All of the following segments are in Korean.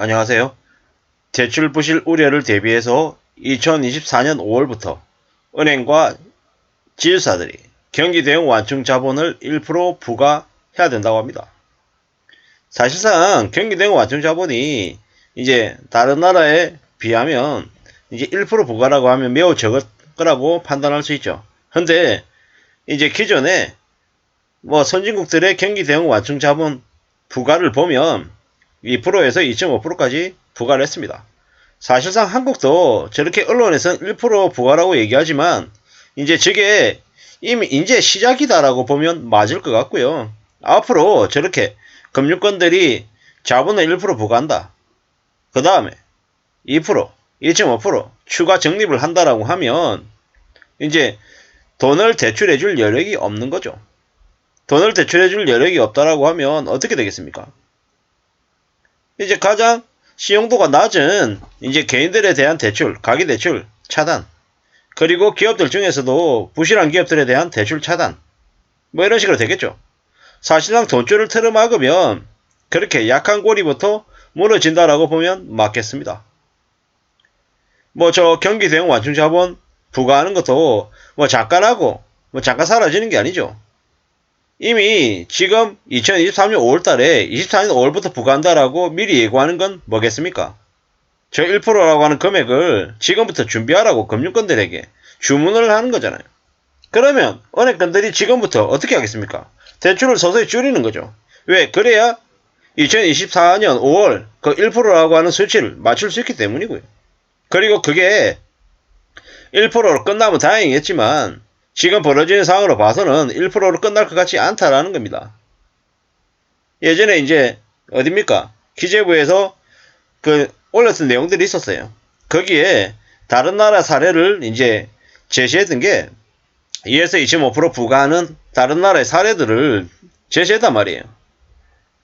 안녕하세요. 대출 부실 우려를 대비해서 2024년 5월부터 은행과 지주사들이 경기 대응 완충 자본을 1% 부과해야 된다고 합니다. 사실상 경기 대응 완충 자본이 이제 다른 나라에 비하면 이제 1% 부과라고 하면 매우 적을 거라고 판단할 수 있죠. 근데 이제 기존에 선진국들의 경기 대응 완충 자본 부과를 보면 2%에서 2.5%까지 부과를 했습니다. 사실상 한국도 저렇게 언론에서는 1% 부과라고 얘기하지만 이제 저게 이미 이제 시작이다라고 보면 맞을 것 같고요. 앞으로 저렇게 금융권들이 자본을 1% 부과한다. 그 다음에 2%, 2.5% 추가 적립을 한다라고 하면 이제 돈을 대출해줄 여력이 없는 거죠. 돈을 대출해줄 여력이 없다라고 하면 어떻게 되겠습니까? 이제 가장信用도가 낮은 이제 개인들에 대한 대출, 가계대출 차단, 그리고 기업들 중에서도 부실한 기업들에 대한 대출 차단, 이런 식으로 되겠죠. 사실상 돈줄을 틀어막으면 그렇게 약한 고리부터 무너진다라고 보면 맞겠습니다. 저 경기 대응 완충 자본 부과하는 것도 잠깐 하고 잠깐 사라지는 게 아니죠. 이미 지금 2023년 5월달에 24년 5월부터 부과한다라고 미리 예고하는 건 뭐겠습니까? 저 1%라고 하는 금액을 지금부터 준비하라고 금융권들에게 주문을 하는 거잖아요. 그러면 은행권들이 지금부터 어떻게 하겠습니까? 대출을 서서히 줄이는 거죠. 왜? 그래야 2024년 5월 그 1%라고 하는 수치를 맞출 수 있기 때문이고요. 그리고 그게 1%로 끝나면 다행이겠지만 지금 벌어지는 상황으로 봐서는 1%로 끝날 것 같지 않다라는 겁니다. 예전에 이제 어딥니까? 기재부에서 그 올렸던 내용들이 있었어요. 거기에 다른 나라 사례를 이제 제시했던 게 2에서 2.5% 부과하는 다른 나라의 사례들을 제시했단 말이에요.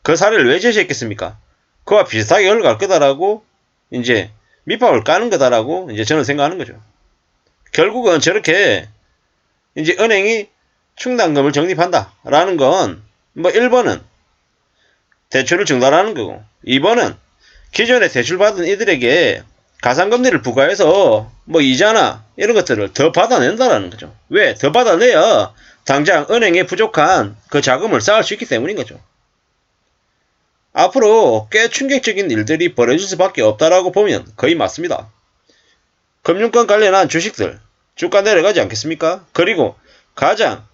그 사례를 왜 제시했겠습니까? 그와 비슷하게 흘러갈 거다라고 이제 밑밥을 까는 거다라고 이제 저는 생각하는 거죠. 결국은 저렇게 이제 은행이 충당금을 적립한다라는 건 1번은 대출을 증가하는 거고 2번은 기존에 대출받은 이들에게 가상금리를 부과해서 이자나 이런 것들을 더 받아낸다라는 거죠. 왜? 더 받아내야 당장 은행에 부족한 그 자금을 쌓을 수 있기 때문인 거죠. 앞으로 꽤 충격적인 일들이 벌어질 수밖에 없다라고 보면 거의 맞습니다. 금융권 관련한 주식들 주가 내려가지 않겠습니까? 그리고 가장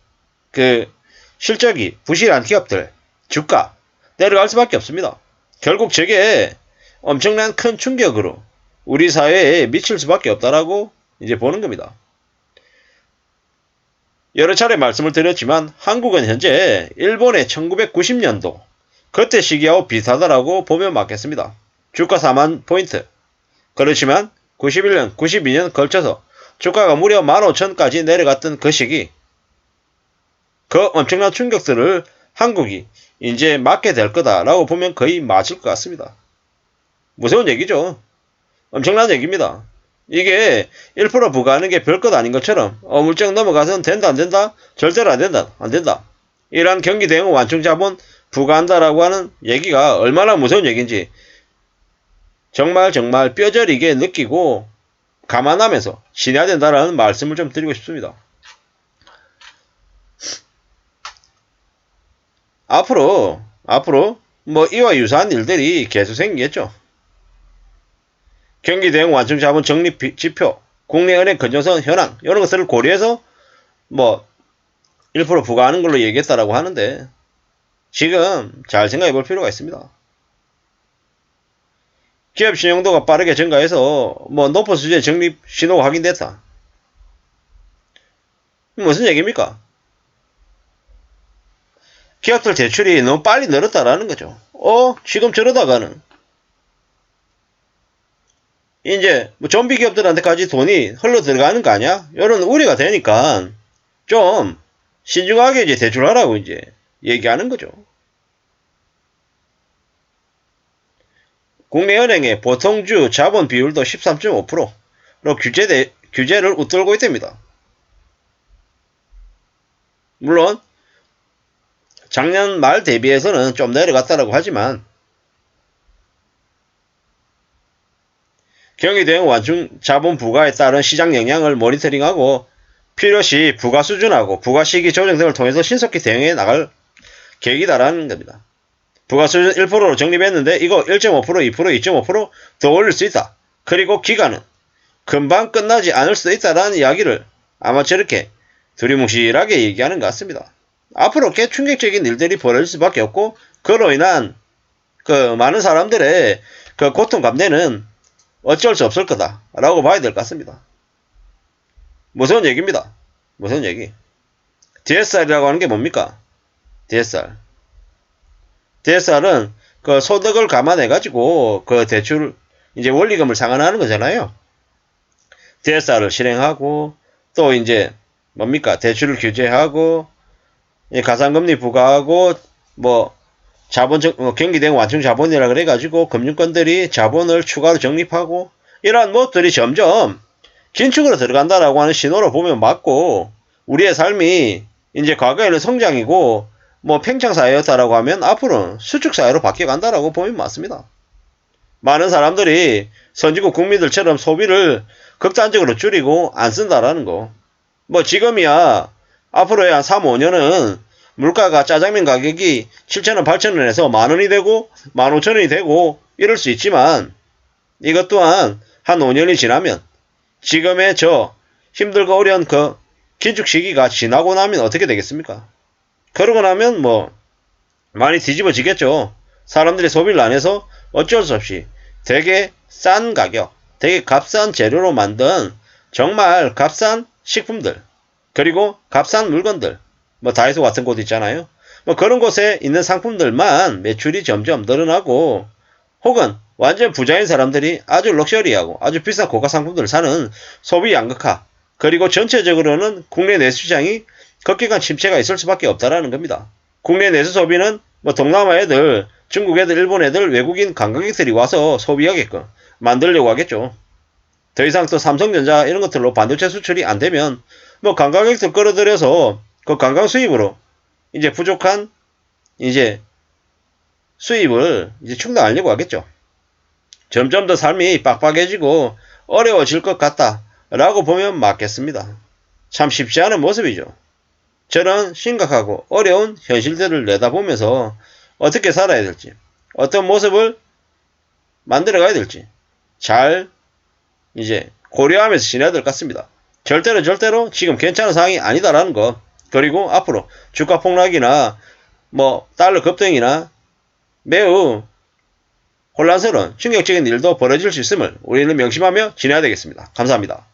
실적이 부실한 기업들 주가 내려갈 수밖에 없습니다. 결국 저게 엄청난 큰 충격으로 우리 사회에 미칠 수밖에 없다라고 이제 보는 겁니다. 여러 차례 말씀을 드렸지만 한국은 현재 일본의 1990년도 그때 시기하고 비슷하다라고 보면 맞겠습니다. 주가 4만 포인트. 그렇지만 91년, 92년 걸쳐서 주가가 무려 15,000까지 내려갔던 그 시기, 그 엄청난 충격들을 한국이 이제 맞게 될 거다라고 보면 거의 맞을 것 같습니다. 무서운 얘기죠. 엄청난 얘기입니다. 이게 1% 부과하는 게 별것 아닌 것처럼 어물쩍 넘어가서는 된다 안 된다? 절대로 안 된다 안 된다. 이러한 경기 대응 완충 자본 부과한다라고 하는 얘기가 얼마나 무서운 얘기인지 정말 뼈저리게 느끼고 감안하면서 지내야 된다라는 말씀을 좀 드리고 싶습니다. 앞으로 이와 유사한 일들이 계속 생기겠죠. 경기 대응 완충 자본 적립 지표, 국내은행 건전성 현황 이런 것들을 고려해서 1% 부과하는 걸로 얘기했다라고 하는데 지금 잘 생각해 볼 필요가 있습니다. 기업 신용도가 빠르게 증가해서 높은 수준의 적립 신호가 확인됐다. 무슨 얘기입니까? 기업들 대출이 너무 빨리 늘었다라는 거죠. 지금 저러다가는 이제 좀비 기업들한테까지 돈이 흘러 들어가는 거 아니야? 이런 우려가 되니까 좀 신중하게 이제 대출하라고 이제 얘기하는 거죠. 국내은행의 보통주 자본 비율도 13.5%로 규제를 웃돌고 있답니다. 물론 작년 말 대비해서는 좀 내려갔다라고 하지만 경기대응 완충 자본 부과에 따른 시장 영향을 모니터링하고 필요시 부과 수준하고 부과 시기 조정 등을 통해서 신속히 대응해 나갈 계획이다라는 겁니다. 부과 수준 1%로 적립했는데 이거 1.5%, 2%, 2.5%더 올릴 수 있다. 그리고 기간은 금방 끝나지 않을 수도 있다라는 이야기를 아마 저렇게 두리뭉실하게 얘기하는 것 같습니다. 앞으로 꽤 충격적인 일들이 벌어질 수밖에 없고 그로 인한 그 많은 사람들의 그 고통 감내는 어쩔 수 없을 거다라고 봐야 될 것 같습니다. 무서운 얘기입니다. 무서운 얘기. DSR이라고 하는 게 뭡니까? DSR. DSR은 그 소득을 감안해가지고 그 대출 이제 원리금을 상환하는 거잖아요. DSR을 실행하고 또 이제 뭡니까? 대출을 규제하고 가산금리 부과하고 뭐 경기대응 완충 자본이라 그래가지고 금융권들이 자본을 추가로 적립하고 이러한 것들이 점점 긴축으로 들어간다라고 하는 신호로 보면 맞고 우리의 삶이 이제 과거에는 성장이고 뭐 팽창사회였다라고 하면 앞으로는 수축사회로 바뀌어간다라고 보면 맞습니다. 많은 사람들이 선진국 국민들처럼 소비를 극단적으로 줄이고 안 쓴다라는 거. 뭐 지금이야 앞으로의 한 3, 5년은 물가가 짜장면 가격이 7,000원, 8,000원에서 만원이 되고 15,000원이 되고 이럴 수 있지만 이것 또한 한 5년이 지나면 지금의 저 힘들고 어려운 그 긴축 시기가 지나고 나면 어떻게 되겠습니까? 그러고 나면 뭐 많이 뒤집어지겠죠. 사람들이 소비를 안 해서 어쩔 수 없이 되게 싼 가격, 되게 값싼 재료로 만든 정말 값싼 식품들 그리고 값싼 물건들 뭐 다이소 같은 곳 있잖아요. 뭐 그런 곳에 있는 상품들만 매출이 점점 늘어나고 혹은 완전 부자인 사람들이 아주 럭셔리하고 아주 비싼 고가 상품들을 사는 소비 양극화 그리고 전체적으로는 국내 내수 시장이 급격한 침체가 있을 수밖에 없다라는 겁니다. 국내 내수 소비는 뭐 동남아 애들, 중국 애들, 일본 애들, 외국인 관광객들이 와서 소비하게끔 만들려고 하겠죠. 더 이상 또 삼성전자 이런 것들로 반도체 수출이 안 되면 뭐 관광객들 끌어들여서 그 관광 수입으로 이제 부족한 이제 수입을 이제 충당하려고 하겠죠. 점점 더 삶이 빡빡해지고 어려워질 것 같다라고 보면 맞겠습니다. 참 쉽지 않은 모습이죠. 저런 심각하고 어려운 현실들을 내다보면서 어떻게 살아야 될지, 어떤 모습을 만들어가야 될지 잘 이제 고려하면서 지내야 될 것 같습니다. 절대로 지금 괜찮은 상황이 아니다라는 거. 그리고 앞으로 주가 폭락이나 뭐 달러 급등이나 매우 혼란스러운 충격적인 일도 벌어질 수 있음을 우리는 명심하며 지내야 되겠습니다. 감사합니다.